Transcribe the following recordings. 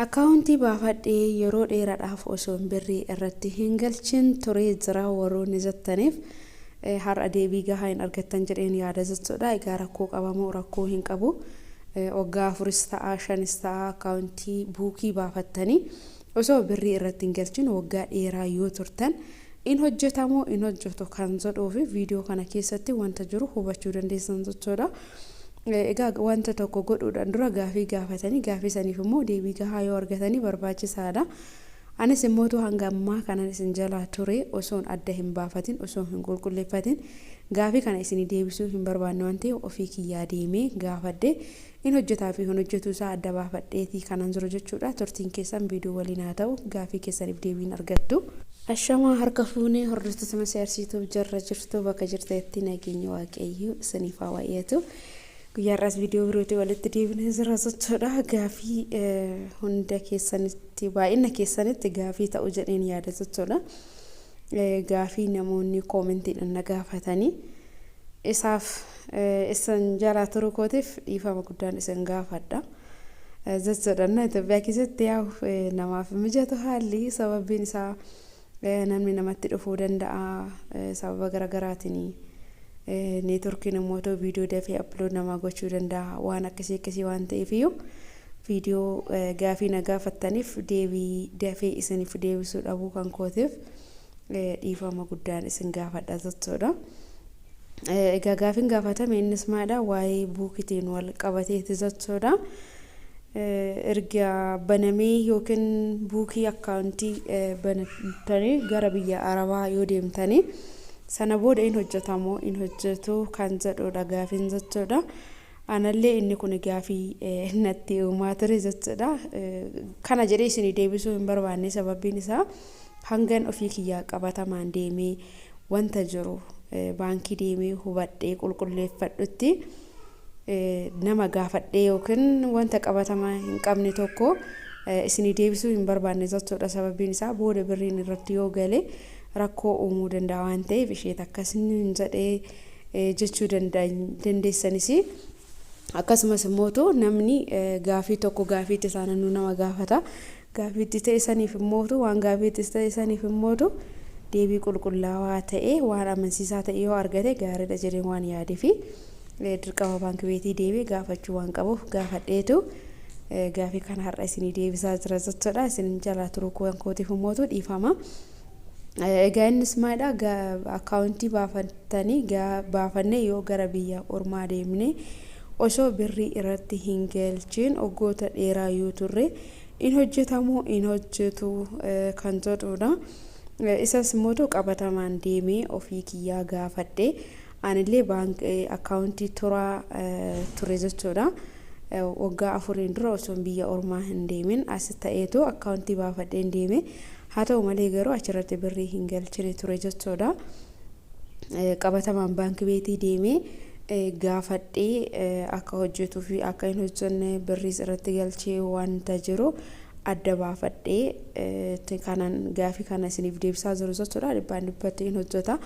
Akkaawuntii baafadhee yeroo dheeraadhaaf osoo birrii irratti hin galchin turee jira warroonni jettaniif har'a deebii gahaa hin argattan jedheen yaada jechuudha. Egaa rakkoo qabamoo rakkoo hin qabu. Waggaa 4 ta'a 5 ta'a akkaawuntii buukii baafattanii osoo birrii irratti hin galchin waggaa dheeraa yoo turtan in hojjetamoo in hojjetu kan jedhuu fi viidiyoo kana keessatti wanta jiru hubachuu dandeessan jechuudha. Egaa wanta tokko godhuudhaan dura gaafii gaafatanii gaafii saniif immoo deebii gahaa yoo argatanii barbaachisaadha. Anis immoo hanga ammaa kanan isin jalaa ture osoon adda hin baafatin osoo hin qulqulleeffatin gaafii kana isin deebisuu hin barbaanne waan ta'eef ofii kiyyaa deemee gaafadhe in hojjetaa fi hin hojjetu isaa adda baafadheetii kanan jiru jechuudha. Turtiin keessan viidiyoo waliin haa ta'u gaafii keessaniif deebiin argattu. Ashamaa harka fuunee hordoftoota masiyarsiituuf jarra jirtu bakka jirteetti nageenya waaqayyoo isiniif haa waa'eetu. Guyyaarraas viidiyoo birootii walitti deebinee jira jechuudha. Gaafii hunda keessanitti baay'ina keessanitti gaafii ta'u jedheen yaada jechuudha. Gaafii namoonni koomentiidhaan na gaafatanii isaaf isin jalaa turuu kootiif dhiifama guddaan isin gaafadha. Jechuudha Itoophiyaa keessatti namaaf mijatu haalli sababiin isaa namni namatti dhufuu danda'a sababa garaagaraatiin. Neetworkiin immoo viidiyoo dafee upload nama gochuu danda'a waan akkasii waan ta'eef viidiyoo gaafii na gaafattaniif deebii dafee isiniif deebisuu dhabuu kan kootiif dhiifama guddaan isin gaafadha jechuudha. Egaa gaafiin gaafatame innis maadha waa'ee buukitiin wal qabateeti jechuudha. Erga banamee yookiin buukii akkaawuntii banatanii gara biyya Arabaa yoo deemtanii sana booda in hojjetamoo in hojjetu kan jedhudha gaafiin jechuudha. Anallee inni kun gaafii natti uumaa ture jechuudha. Kana jedhee isin deebisuu hin barbaanne sababiin isaa hangan ofii kiyyaa qabatamaan deemee wanta jiru baankii deemee hubadhee qulqulleeffadhutti nama gaafadhee yookiin wanta qabatamaa hin qabne tokko isin deebisuu hin barbaanne jechuudha. Sababiin isaa booda birriin irratti yoo gale rakkoo uumuu danda'a waan ta'eef ishee akkasiin jedhee jechuu dandeessanis akkasumas immoo namni gaafii tokko gaafiitti isaananuu nama gaafata gaafiitti ta'e saniif immoo waan gaafiitti ta'e saniif immoo deebii qulqullaawaa ta'e waan amansiisaa ta'e yoo argate gaariidha jedhee waan yaadee fi dirqama baankii beetii deebii gaafachuu waan qabuuf gaafadheetu gaafii kana har'a isin deebisaa jira jechuudha. Isin jalaa turuu kootiif immoo dhiifama. Egaa innis maadha akkaawuntii baafattanii baafannee yoo gara biyya ormaa deemne osoo birrii irratti hin galchin waggoota dheeraa yoo turre in hojjetamoo in hojjetu kan jedhudha. Isas immoo qabatamaan deemee ofii kiyyaa gaafadhe anillee baankii akkaawuntii ture jechuudha. Waggaa 4 dura osoo biyya ormaa hin deemin as ta'eetu akkaawuntii baafadheen deeme. Haa ta'u malee garuu achirratti birrii hin galchine ture jechuudha. Qabatamaan baankii beetii deemee gaafadhee akka hojjetuu fi akka hin hojjenne birrii irratti galchee wanta jiru adda baafadhee kanan gaafii kana isiniif deebisaa jiru jechuudha. Dhibbaan dhibbatti hin hojjeta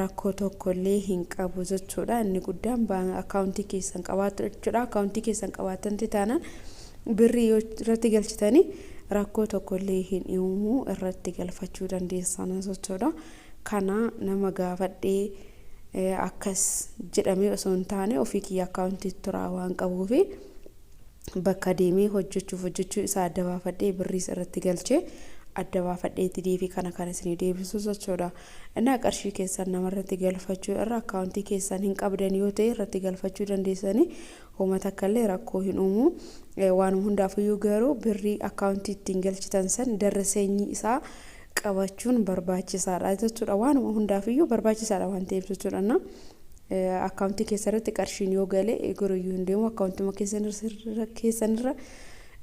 rakkoo tokkollee hin qabu jechuudha. Inni guddaan akkaawuntii keessan qabaatu jechuudha. Akkaawuntii keessan qabaattanti taanaan birrii irratti galchitanii rakkoo tokkollee hin uumu irratti galfachuu dandeessan jechuudha. Kana nama gaafadhee akkas jedhamee osoo hin taane ofii kiyya akkaawuntii turaa waan qabuuf bakka deemee hojjechuu isaa adda baafadhee birrii irratti galchee adda baafadheetti deebii kana isin deebisu jechuudha. Innaa qarshii keessan namarratti galfachuu irra akkaawuntii keessan hin qabdan yoo ta'e irratti galfachuu dandeessanii uummata akkallee rakkoo hin uumu. Waan hundaafiyyuu garuu birrii akkaawuntii ittiin galchitan san daraseenyi isaa qabachuun barbaachisaadha jechuudha. Waan hundaafiyyuu barbaachisaadha waan ta'eef jechuudha. Akkaawuntii keessatti qarshiin yoo gale guruyyuu hin deemu akkaawuntii keessanirra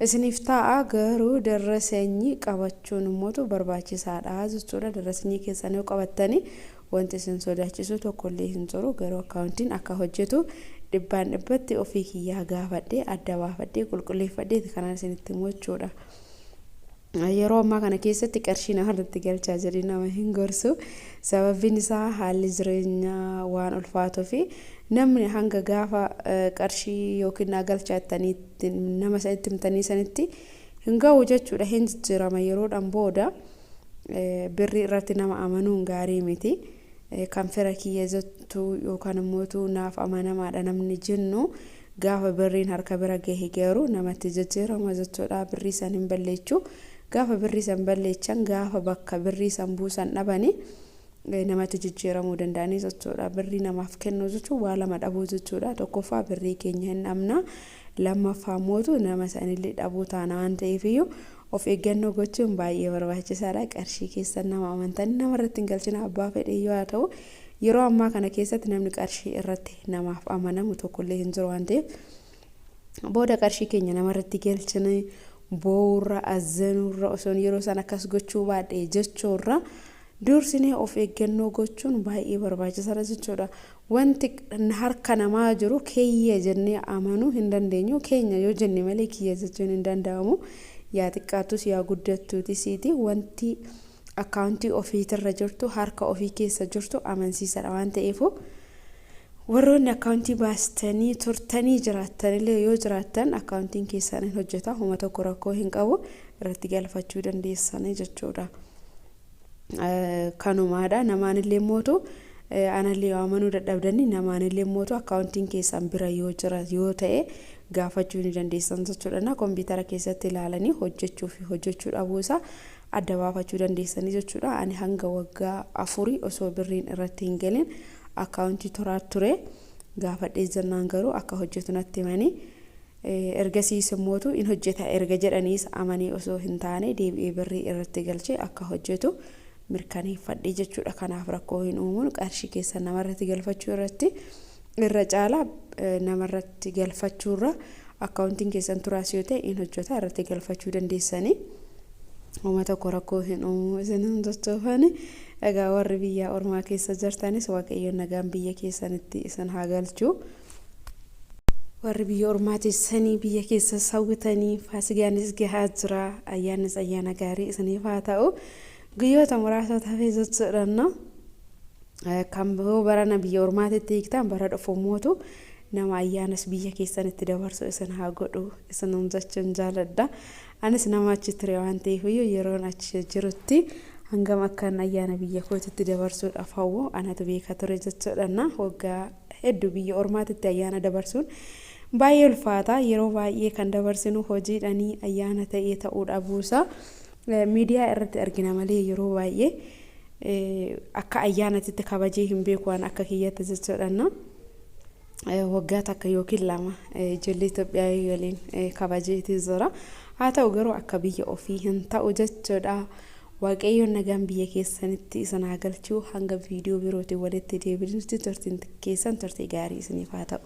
isiniif ta'a garuu daraseenyi qabachuun immoo barbaachisaadha jechuudha. Daraseenyi keessan yoo qabattanii wanti isin sodaachisu tokkollee hin jiru garuu akkaawuntiin akka hojjetu dhibbaan dhibbatti ofii kiyyaa gaafadhee adda baafadhee qulqulleeffadhee kanaan isinitti himuu jechuudha. Yeroo ammaa kana keessatti qarshii namarratti galchaa jiru nama hin gorsu sababiin isaa haalli jireenyaa waan ulfaatoo fi namni hanga gaafa qarshii yookiin galchaataniitti nama sanitti himtanii sanitti hin ga'u jechuudha. Hin jijjiirama yeroodhaan booda birrii irratti nama amanuun gaarii miti. Kan fira kiyya jettu yookaan immoo naaf amanamaadha namni jennu gaafa birriin harka bira gahe garuu namatti jijjiirama jechuudha. Birrii san hin balleechuu gaafa birrii san balleechan gaafa bakka birrii san buusan dhabani namatti jijjiiramuu danda'anii jechuudha. Birrii namaaf kennu jechuun waa lama dhabuu jechuudha. Tokkoffaa birrii keenya hin dhabna, lammaffaa mootu nama sanillee dhabuu taana waan ta'eefiyyuu of eeggannoo gochuun baay'ee barbaachisaadha. Qarshii keessan nama amantanii nama irratti hin galchina. Abbaa fedhee yoo haa ta'u yeroo ammaa kana keessatti namni qarshii irratti namaaf amanamu tokkollee hin jiru waan ta'eef booda qarshii keenya nama irratti galchine boorra azzanuurra osoo yeroo san akkas gochuu baadhee jechuurra dursinee of eeggannoo gochuun baay'ee barbaachisaadha jechuudha. Wanti harka namaa jiru kiyya jennee amanuu hin dandeenyu. Keenya yoo jenne malee kiyya jechuun hin danda'amu. Yaa xiqqaattus yaa guddattuutisiti wanti akkaawuntii ofiitirra jirtu harka ofii keessa jirtu amansiisaadha waan ta'eef warroonni akkaawuntii baastanii turtanii jiraattanillee yoo jiraattan akkaawuntiin keessan hin hojjeta homa tokko rakkoo hin qabu irratti galfachuu dandeessanii jechuudha. Kanumaadha namaanillee mootu anallee amanuu dadhabdanii namaanillee mootu akkaawuntiin keessan bira yoo jira yoo ta'e gaafachuu ni dandeessan jechuudha. Kompiitara keessatti ilaalanii hojjechuu fi hojjechuu dhabuusaa adda baafachuu dandeessanii jechuudha. Ani hanga waggaa 4 osoo birriin irratti hin galin akkaawuntii toraa ture gaafadhee jennaan garuu akka hojjetu natti himanii ergasiis mootu in hojjeta erga jedhaniis amanii osoo hin taane deebi'ee birrii irratti galchee akka hojjetu mirkaneeffadhee jechuudha. Kanaaf rakkoo hin uumuun qarshii keessa namarratti galfachuu irratti irra caalaa namarratti galfachuurra akkaawuntiin keessan turaas yoo ta'e in hojjeta irratti galfachuu dandeessanii homa tokko rakkoo hin uumu isin hundastoofani. Egaa warri biyya ormaa keessa jirtanis waaqayyoon nagaan biyya keessanitti isin haa galchu. Warri biyya ormaatis sanii biyya keessa sawwitanii faasigaanis gahaa jira ayyaannis ayyaana gaarii isiniif haa ta'u. Guyyoota muraasa tafee jechuudha. Kan barana biyya ormaatitti hiiktan bara dhufu mootu nama ayyaanas biyya keessanitti dabarsu isin haa godhu isin hundachuun jaaladha. Anis nama achi ture waan ta'eef yeroon achi jirutti hangam akkan ayyaana biyya kootitti dabarsuudhaaf hawwu anatu beeka ture jechuudha. Waggaa hedduu biyya ormaatitti ayyaana dabarsuun baay'ee ulfaata. Yeroo baay'ee kan dabarsinu hojiidhanii ayyaana ta'ee ta'uu dhabuusaa miidiyaa irratti argina malee yeroo baay'ee akka ayyaanatitti kabajee hin beeku waan akka kiyyatti jechuudha. Waggaa takka yookiin lama ijoollee Itoophiyaa waliin kabajeetii jira. Haa ta'u garuu akka biyya ofii hin ta'u jechuudha. Waaqayyoon nagaan biyya keessanitti isin haa galchu. Hanga viidiyoo birootiin walitti deebinutti turtiin keessan turtii gaarii isiniif haa ta'u.